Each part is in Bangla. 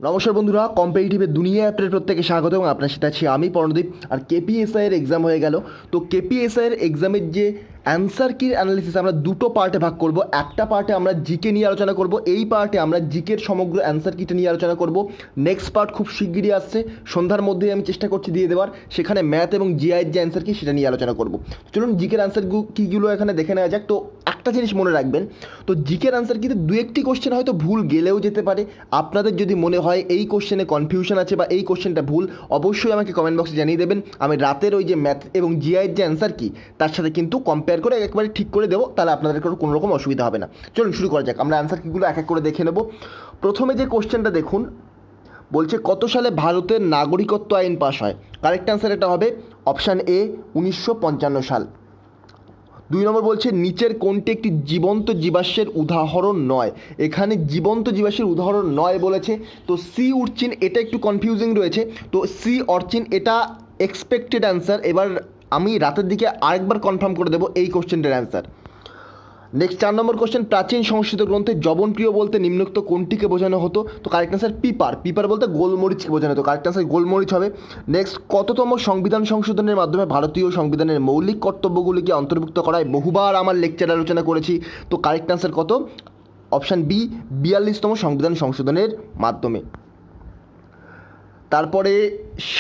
নমস্কার বন্ধুরা, কম্পিটিটিভের দুনিয়া অ্যাপের প্রত্যেকে স্বাগত এবং আপনার সাথে আছি আমি পর্ণদীপ। আর কেপিএসআই এর এক্সাম হয়ে গেল। তো কেপিএসআই এর এক্সামের যে অ্যান্সার কির অ্যানালিসিস আমরা দুটো পার্টে ভাগ করব। একটা পার্টে আমরা জিকে নিয়ে আলোচনা করব, এই পার্টে আমরা জিকের সমগ্র অ্যান্সার কিটা নিয়ে আলোচনা করব। নেক্সট পার্ট খুব শিগগিরই আসছে, সন্ধ্যার মধ্যেই আমি চেষ্টা করছি দিয়ে দেওয়ার, সেখানে ম্যাথ এবং জিআইয়ের যে অ্যান্সার কি সেটা নিয়ে আলোচনা করব। চলুন জিকের অ্যান্সার কীগুলো এখানে দেখে নেওয়া যাক। তো একটা জিনিস মনে রাখবেন, তো জিকের অ্যান্সার কিন্তু দু একটি কোশ্চেন হয়তো ভুল গেলেও যেতে পারে। আপনাদের যদি মনে হয় এই কোশ্চেনে কনফিউশন আছে বা এই কোশ্চেনটা ভুল, অবশ্যই আমাকে কমেন্ট বক্সে জানিয়ে দেবেন। আমি রাতের ওই যে ম্যাথ এবং জিআইয়ের যে অ্যান্সার কি তার সাথে কিন্তু কম্পেয়ার করে একবারে ঠিক করে দেবো, তাহলে আপনাদের কোনো রকম অসুবিধা হবে না। চলুন শুরু করা যাক, আমরা অ্যান্সার কিগুলো এক এক করে দেখে নেব। প্রথমে যে কোশ্চেনটা দেখুন, বলছে কত সালে ভারতের নাগরিকত্ব আইন পাশ হয়। কারেক্ট অ্যান্সার এটা হবে অপশান এ, 1955 সাল। 2 নম্বর বলছে নিচের কোনটি একটি জীবন্ত জীবাশ্মের উদাহরণ নয়। এখানে জীবন্ত জীবাশ্মের উদাহরণ নয় বলেছে, তো সি উর্চিন, এটা একটু কনফিউজিং রয়েছে। তো সি অর্চিন এটা এক্সপেক্টেড অ্যান্সার। এবার আমি রাতের দিকে আরেকবার কনফার্ম করে দেবো এই কোশ্চেনটার অ্যান্সার। নেক্সট 4 নম্বর কোশ্চেন, প্রাচীন সংস্কৃত গ্রন্থে জবনপ্রিয় বলতে নিম্নোক্ত কোনটিকে বোঝানো হতো। তো কারেক্ট অ্যান্সার পিপার। পিপার বলতে গোলমরিচকে বোঝানো হতো, কারেক্ট অ্যান্সার গোলমরিচ হবে। নেক্সট, কততম সংবিধান সংশোধনের মাধ্যমে ভারতীয় সংবিধানের মৌলিক কর্তব্যগুলিকে অন্তর্ভুক্ত করায় বহুবার আমার লেকচার আলোচনা করেছি। তো কারেক্ট অ্যান্সার কত? অপশান বি, 42তম সংবিধান সংশোধনের মাধ্যমে। তারপরে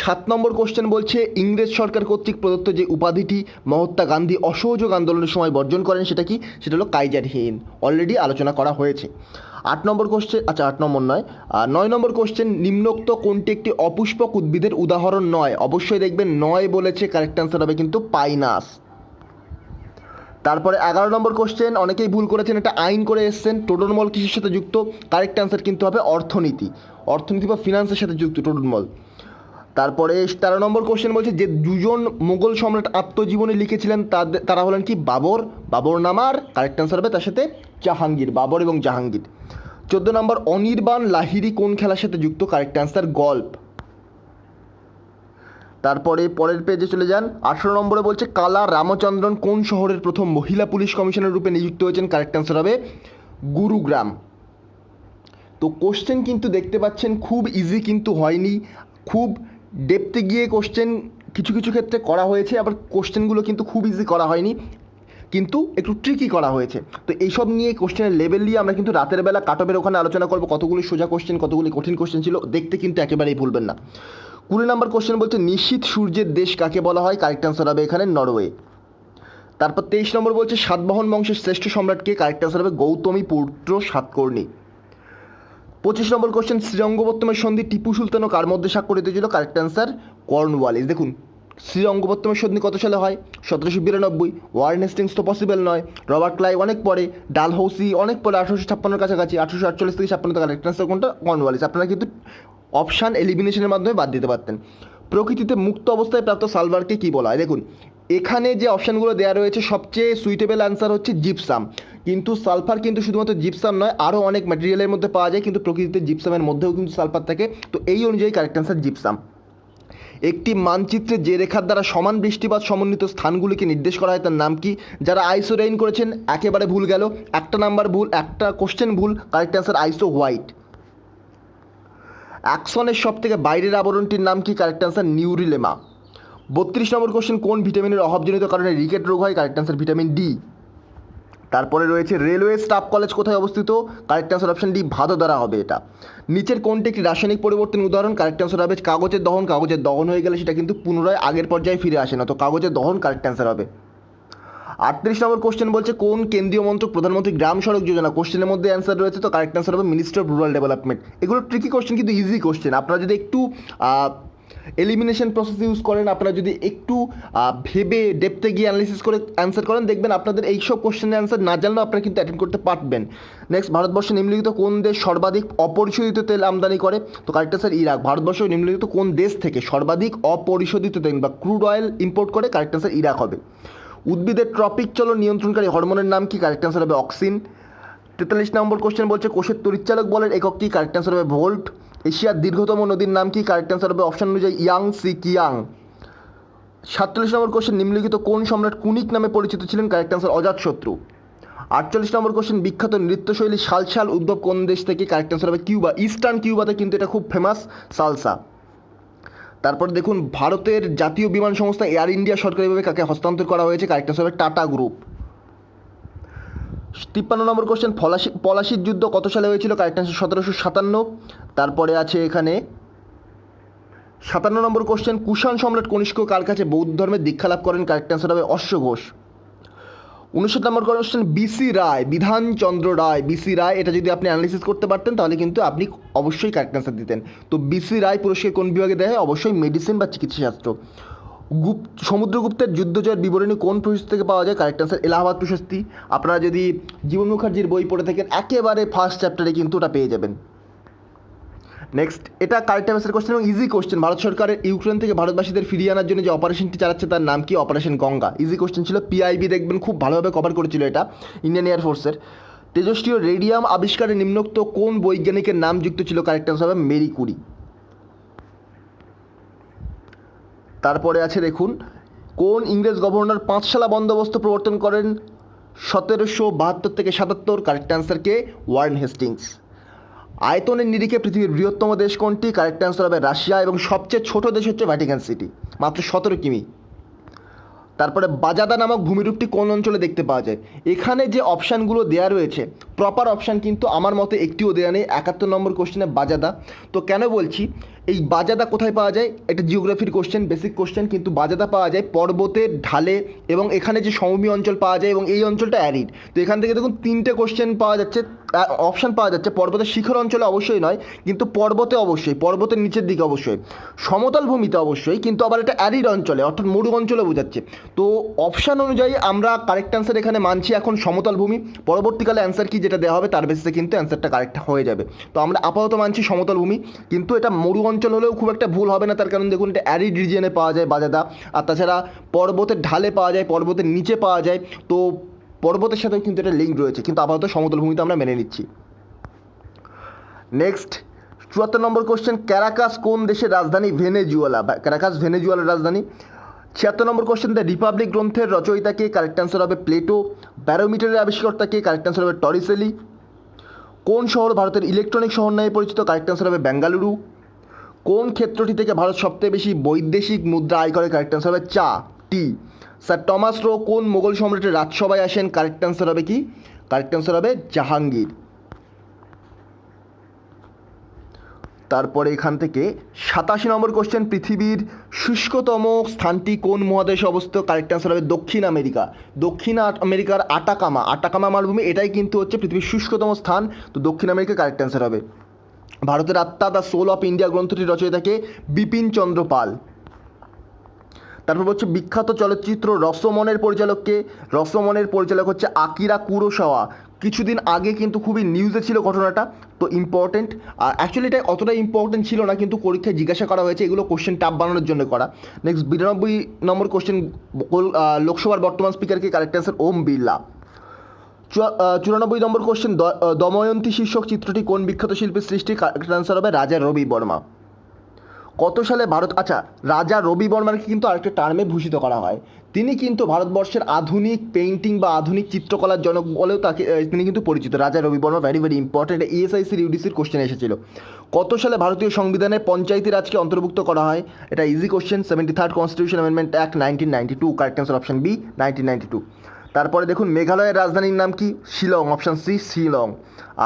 7 নম্বর কোশ্চেন বলছে ইংরেজ সরকার কর্তৃক প্রদত্ত যে উপাধিটি মহাত্মা গান্ধী অসহযোগ আন্দোলনের সময় বর্জন করেন সেটা কি? সেটা হলো কাইজার হিন্দ। অলরেডি আলোচনা করা হয়েছে। 8 নম্বর কোশ্চেন, আচ্ছা 8 নম্বর নয়, 9 নম্বর কোশ্চেন, নিম্নোক্ত কোনটি একটি অপুষ্পক উদ্ভিদের উদাহরণ নয়? অবশ্যই দেখবেন নয় বলেছে, কারেক্ট অ্যান্সার হবে কিন্তু পাইনাস। তারপরে 11 নম্বর কোশ্চেন, অনেকেই ভুল করেছেন, এটা আইন করে এসছেন। টোডরমল কিসের সাথে যুক্ত? কারেক্ট অ্যান্সার কিন্তু হবে অর্থনীতি, অর্থনীতি বা ফিনান্সের সাথে যুক্ত টোডরমল। তারপরে 13 নম্বর কোশ্চেন বলছে যে দুজন মোগল সম্রাট আত্মজীবনী লিখেছিলেন তারা হলেন কি? বাবর, বাবরনামার। কারেক্ট অ্যান্সার হবে তার সাথে জাহাঙ্গীর, বাবর এবং জাহাঙ্গীর। 14 নম্বর, অনির্বাণ লাহিড়ী কোন খেলার সাথে যুক্ত? Correct answer golf. তারপরে পরের পেজে চলে যান। 18 নম্বরে বলছে কালা রামচন্দ্রন কোন শহরের প্রথম মহিলা পুলিশ কমিশনার রূপে নিযুক্ত হয়েছেন? কারেক্ট অ্যান্সার হবে গুরুগ্রাম। তো কোশ্চেন কিন্তু দেখতে পাচ্ছেন খুব ইজি কিন্তু হয়নি, খুব ডেপথে গিয়ে কোশ্চেন কিছু কিছু ক্ষেত্রে করা হয়েছে, আবার কোশ্চেনগুলো কিন্তু খুব ইজি করা হয়নি, কিন্তু একটু ট্রিকি করা হয়েছে। তো এইসব নিয়ে কোশ্চেনের লেভেল নিয়ে আমরা কিন্তু রাতের বেলা কাটঅফের ওখানে আলোচনা করবো, কতগুলি সোজা কোশ্চেন কতগুলি কঠিন কোশ্চেন ছিল, দেখতে কিন্তু একেবারেই ভুলবেন না। 20 নম্বর কোশ্চেন বলছে নিশীথ সূর্যের দেশ কাকে বলা হয়? কারেক্ট অ্যান্সার হবে এখানে নরওয়ে। তারপর 23 নম্বর বলছে সাতবাহন বংশের শ্রেষ্ঠ সম্রাটকে? কারেক্ট অ্যান্সার হবে গৌতমী পুত্র সাতকর্ণী। 25 নম্বর কোশ্চেন শ্রীরঙ্গপত্তমের সন্ধি টিপু সুলতান ও কার মধ্যে স্বাক্ষরিত হয়েছিল? Correct answer Cornwallis. দেখুন শ্রীরঙ্গপত্তমের সন্ধি কত সালে হয়? 1792। ওয়ারেন হেস্টিংস তো পসিবল নয়, রবার্ট ক্লাইভ অনেক পরে, ডালহৌসি অনেক পরে, 1856 কাছাকাছি, 1848 থেকে 56। কারেক্ট অ্যান্সার কোনটা? কর্নওয়ালিস। আপনারা কিন্তু অপশান এলিমিনেশনের মাধ্যমে বাদ দিতে পারতেন। প্রকৃতিতে মুক্ত অবস্থায় প্রাপ্ত সালভারকে কী বলা হয়? দেখুন এখানে যে অপশানগুলো দেওয়া রয়েছে সবচেয়ে সুইটেবল অ্যান্সার হচ্ছে জিপসাম, কিন্তু সালফার কিন্তু শুধুমাত্র জিপসাম নয়, আরও অনেক ম্যাটেরিয়ালের মধ্যে পাওয়া যায়, কিন্তু প্রকৃতিতে জিপসামের মধ্যেও কিন্তু সালফার থাকে। তো এই অনুযায়ী কারেক্ট অ্যান্সার জিপসাম। একটি মানচিত্রে যে রেখার দ্বারা সমান বৃষ্টিপাত সমন্বিত স্থানগুলিকে নির্দেশ করা হয় তার নাম কি? যারা আইসো রেইন করেছেন একেবারে ভুল গেল, একটা নাম্বার ভুল, একটা কোশ্চেন ভুল। Correct answer is white. অ্যাক্সনের সব থেকে বাইরের আবরণটির নাম কি? Correct answer neurilemma. 32 number question, কোন ভিটামিনের অভাবজনিত কারণে রিকেট রোগ হয়? Correct answer vitamin D. তারপরে রয়েছে রেলওয়ে স্টাফ কলেজ কোথায় অবস্থিত? Correct answer option D, Vadodara হবে এটা। নিচের কোনটি একটি রাসায়নিক পরিবর্তন উদাহরণ? কারেক্ট অ্যান্সার হবে কাগজের দহন। কাগজের দহন হয়ে গেলে সেটা কিন্তু পুনরায় আগের পর্যায়ে ফিরে আসে না, তো কাগজের দহন কারেক্ট অ্যান্সার হবে। 38 নম্বর কোশ্চেন বলছে কোন কেন্দ্রীয় মন্ত্রক প্রধানমন্ত্রী গ্রাম সড়ক যোজনা? কোশ্চেনের মধ্যে অ্যান্সার রয়েছে, তো কারেক্ট অ্যান্সার হবে মিনিস্টার অফ রুরাল ডেভেলপমেন্ট। এগুলো ট্রিকি কোশ্চেন কিন্তু ইজি কোশ্চেন, আপনারা যদি একটু এলিমিনেশন প্রসেস ইউজ করেন, আপনারা যদি একটু ভেবে ডেপথে গিয়ে অ্যানালিসিস করে অ্যান্সার করেন, দেখবেন আপনাদের এইসব কোশ্চেনের অ্যান্সার না জানলেও আপনারা কিন্তু অ্যাটেন্ড করতে পারবেন। নেক্সট, ভারতবর্ষে নিম্নলিখিত কোন দেশ সর্বাধিক অপরিশোধিত তেল আমদানি করে? তো কারেক্ট অ্যান্সার ইরাক। ভারতবর্ষ নিম্নলিখিত কোন দেশ থেকে সর্বাধিক অপরিশোধিত তেল বা ক্রুড অয়েল ইম্পোর্ট করে? কারেক্ট অ্যান্সার ইরাক হবে। উদ্ভিদের ট্রপিক চলন নিয়ন্ত্রণকারী হরমোনের নাম কি? কারেক্ট অ্যান্সার হবে অক্সিন। 43 নম্বর কোশ্চেন বলছে কোষের তড়িৎচালক বলের একক কি? কারেক্ট অ্যান্সার হবে ভোল্ট। এশিয়ার দীর্ঘতম নদীর নাম কি? কারেক্ট অ্যান্সার হবে অপশন অনুযায়ী ইয়াংসি কিয়াং। 47 নম্বর কোশ্চেন, নিম্নলিখিত কোন সম্রাট কুনিক নামে পরিচিত ছিলেন? কারেক্ট অ্যান্সার অজাতশত্রু। 48 নম্বর কোশ্চেন, বিখ্যাত নৃত্যশৈলী সালসার উদ্ভব কোন দেশ থেকে? কারেক্ট অ্যান্সার হবে কিউবা। ইস্টার্ন কিউবাতে কিন্তু এটা খুব ফেমাস সালসা। তারপর দেখুন, ভারতের জাতীয় বিমান সংস্থা এয়ার ইন্ডিয়া সরকারিভাবে কাকে হস্তান্তর করা হয়েছে? কারেক্ট অ্যান্সার হবে টাটা গ্রুপ। 53 নম্বর কোশ্চেন, পলাশির যুদ্ধ কত সালে হয়েছিল? Correct answer 1757। তারপরে আছে এখানে 57 নম্বর কোশ্চেন, কুষাণ সম্রাট কনিষ্ক কার কাছে বৌদ্ধ ধর্মের দীক্ষা লাভ করেন? কারেক্ট অ্যান্সার হবে অশ্ব ঘোষ। 59 নম্বর কোশ্চেন, বিসি রায়, বিধানচন্দ্র রায়, বিসি রায়, এটা যদি আপনি অ্যানালিসিস করতে পারতেন তাহলে কিন্তু আপনি অবশ্যই কারেক্ট অ্যান্সার দিতেন। তো বিসি রায় পুরস্কার কোন বিভাগে দেয়? অবশ্যই মেডিসিন বা চিকিৎসাশাস্ত্র। সমুদ্রগুপ্তের যুদ্ধজয়ের বিবরণী কোন প্রশস্তি থেকে পাওয়া যায়? কারেক্ট অ্যান্সার এলাহাবাদ প্রশস্তি। আপনারা যদি জীবন মুখার্জির বই পড়ে থাকেন একেবারে ফার্স্ট চ্যাপ্টারে কিন্তু ওটা পেয়ে যাবেন। নেক্সট, এটা কারেক্ট অ্যান্সার কোশ্চেন এবং ইজি কোশ্চেন। ভারত সরকারের ইউক্রেন থেকে ভারতবাসীদের ফিরিয়ে আনার জন্য যে অপারেশনটি চালাচ্ছে তার নাম কি? অপারেশন গঙ্গা। ইজি কোশ্চেন ছিল, পিআইবি দেখবেন খুব ভালোভাবে কভার করেছিল এটা, ইন্ডিয়ান এয়ারফোর্সের। তেজস্ক্রিয় রেডিয়াম আবিষ্কারে নিম্নোক্ত কোন বৈজ্ঞানিকের নাম যুক্ত ছিল? কারেক্ট অ্যান্সার হবে মেরি কুরি। তারপরে আছে দেখুন, কোন ইংরেজ গভর্নর পাঁচশালা বন্দোবস্ত প্রবর্তন করেন 1772 থেকে 77? কারেক্ট অ্যান্সার কে? Warren Hastings. আয়তনের নিরিখে পৃথিবীর বৃহত্তম দেশ কোনটি? কারেক্ট অ্যান্সার হবে রাশিয়া, এবং সবচেয়ে ছোট দেশ হচ্ছে ভ্যাটিকান সিটি, মাত্র 17 কিমি। তারপরে বাজাদা নামক ভূমিরূপটি কোন অঞ্চলে দেখতে পাওয়া যায়? এখানে যে অপশানগুলো দেওয়া রয়েছে প্রপার অপশান কিন্তু আমার মতে একটিও দেওয়া নেই। 71 নম্বর কোশ্চেনে বাজাদা। তো কেন বলছি এই বাজাদা কোথায় পাওয়া যায়? এটা জিওগ্রাফির কোশ্চেন, বেসিক কোশ্চেন, কিন্তু বাজাদা পাওয়া যায় পর্বতের ঢালে, এবং এখানে যে সমভূমি অঞ্চল পাওয়া যায় এবং এই অঞ্চলটা অ্যারিড। তো এখান থেকে দেখুন 3টে কোশ্চেন পাওয়া যাচ্ছে, অপশান পাওয়া যাচ্ছে। পর্বতের শিখর অঞ্চলে অবশ্যই নয়, কিন্তু পর্বতে অবশ্যই, পর্বতের নিচের দিকে অবশ্যই, সমতল ভূমিতে অবশ্যই, কিন্তু আবার এটা অ্যারিড অঞ্চলে অর্থাৎ মরু অঞ্চলে বোঝাচ্ছে। তো অপশান অনুযায়ী আমরা কারেক্ট অ্যান্সার এখানে মানছি এখন সমতল ভূমি। পরবর্তীকালে অ্যান্সার কি যেটা দেওয়া হবে তার বেসিসে কিন্তু অ্যান্সারটা কারেক্ট হয়ে যাবে। তো আমরা আপাতত মানছি সমতল ভূমি, কিন্তু এটা মরু অঞ্চল হলেও খুব একটা ভুল হবে না, তার কারণ দেখুন এটা অ্যারিড রিজিয়নে পাওয়া যায় বাজাদা, আর তাছাড়া পর্বতের ঢালে পাওয়া যায়, পর্বতের নিচে পাওয়া যায়। তো পর্বতের সাথেও কিন্তু এটা লিঙ্ক রয়েছে, কিন্তু আপাতত সমতল ভূমিতে আমরা মেনে নিচ্ছি। নেক্সট 74 নম্বর কোশ্চেন, ক্যারাকাস কোন দেশের রাজধানী? ভেনেজুয়েলা। ক্যারাকাস ভেনেজুয়েলার রাজধানী। 76 নম্বর কোশ্চেন, দ্য রিপাবলিক গ্রন্থের রচয়িতাকে? কারেক্ট অ্যান্সার হবে প্লেটো। ব্যারোমিটারের আবিষ্কর্তাকে? কারেক্ট অ্যান্সার হবে টরিসেলি। কোন শহর ভারতের ইলেকট্রনিক শহর নামে পরিচিত? কারেক্ট অ্যান্সার হবে বেঙ্গালুরু। কোন ক্ষেত্রটি থেকে ভারত সবচেয়ে বেশি বৈদেশিক মুদ্রা আয় করে? কারেক্ট অ্যান্সার হবে চা, টি। স্যার টমাস রো কোন মোগল সম্রাটের রাজসভায় আসেন? কারেক্ট অ্যান্সার হবে কি? কারেক্ট অ্যান্সার হবে জাহাঙ্গীর। তারপরে এখান থেকে 87 নম্বর কোশ্চেন, পৃথিবীর শুষ্কতম স্থানটি কোন মহাদেশে অবস্থিত? কারেক্ট অ্যান্সার হবে দক্ষিণ আমেরিকা। দক্ষিণ আমেরিকার আটাকামা মালভূমি, এটাই কিন্তু হচ্ছে পৃথিবীর শুষ্কতম স্থান। তো দক্ষিণ আমেরিকা কারেক্ট অ্যান্সার হবে। ভারতের আত্মা দ্য সোল অফ ইন্ডিয়া গ্রন্থটির রচয়িতাকে? বিপিন চন্দ্র পাল। তারপর হচ্ছে বিখ্যাত চলচ্চিত্র রসমনের পরিচালককে? রসমনের পরিচালক হচ্ছে আকিরা কুরোসাওয়া। কিছুদিন আগে কিন্তু খুবই নিউজে ছিল ঘটনাটা, তো ইম্পর্টেন্ট। আর অ্যাকচুয়ালি এটা অতটা ইম্পর্টেন্ট ছিল না, কিন্তু পরীক্ষায় জিজ্ঞাসা করা হয়েছে, এগুলো কোশ্চেন টাফ বানানোর জন্য করা। নেক্সট 92 নম্বর কোশ্চেন, লোকসভার বর্তমান স্পিকারকে? Correct answer Om Birla. 94 নম্বর কোশ্চেন, দময়ন্তী শীর্ষক চিত্রটি কোন বিখ্যাত শিল্পীর সৃষ্টি? কারেক্ট অ্যান্সার হবে রাজা রবি বর্মা। কত সালে রাজা রবি বর্মাকে কিন্তু আরেকটা টার্মে ভূষিত করা হয়। তিনি কিন্তু ভারতবর্ষের আধুনিক পেইন্টিং বা আধুনিক চিত্রকলার জনক বলেও তিনি কিন্তু পরিচিত। Raja Ravi Varma very very important, ইএসআইসির ইউডিসির কোশ্চেন এসেছিল। কত সালে ভারতীয় সংবিধানে পঞ্চায়েতি রাজকে অন্তর্ভুক্ত করা হয়? এটা easy question, 73rd constitution amendment act 1992। Correct answer option B, 1992। তারপরে দেখুন, মেঘালয়ের রাজধানীর নাম কি? Shillong, option C Shillong.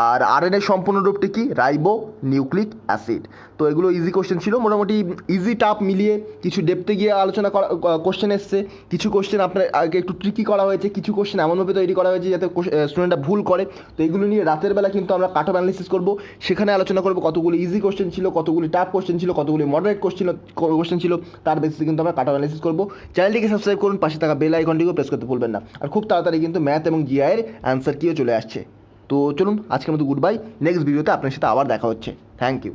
আর আরএনএ সম্পূর্ণ রূপটি কি? Ribonucleic acid. তো এগুলো ইজি কোশ্চেন ছিল, মোটামুটি ইজি টাফ মিলিয়ে। কিছু ডেপথে গিয়ে আলোচনা করা কোশ্চেন এসছে, কিছু কোশ্চেন আপনার আগে একটু ট্রিকি করা হয়েছে, কিছু কোশ্চেন এমনভাবে তৈরি করা হয়েছে যাতে স্টুডেন্টরা ভুল করে। তো এগুলো নিয়ে রাতের বেলা কিন্তু আমরা কাট অফ অ্যানালিসিস করবো, সেখানে আলোচনা করবো কতগুলো ইজি কোশ্চেন ছিল, কতগুলি টাফ কোশ্চেন ছিল, কতগুলি মডারেট কোশ্চেন ছিল, তার বেসিসে কিন্তু আমরা কাট অফ অ্যানালিসিস করবো। চ্যানেলটিকে সাবস্ক্রাইব করুন, পাশে থাকা বেল আইকনটিকেও প্রেস করতে ভুলবেন না। আর খুব তাড়াতাড়ি কিন্তু ম্যাথ এবং জিআইয়ের অ্যান্সার কিও চলে আসছে। তো চলুন আজকের মতো গুড বাই, নেক্সট ভিডিওতে আপনার সাথে আবার দেখা হচ্ছে। Thank you.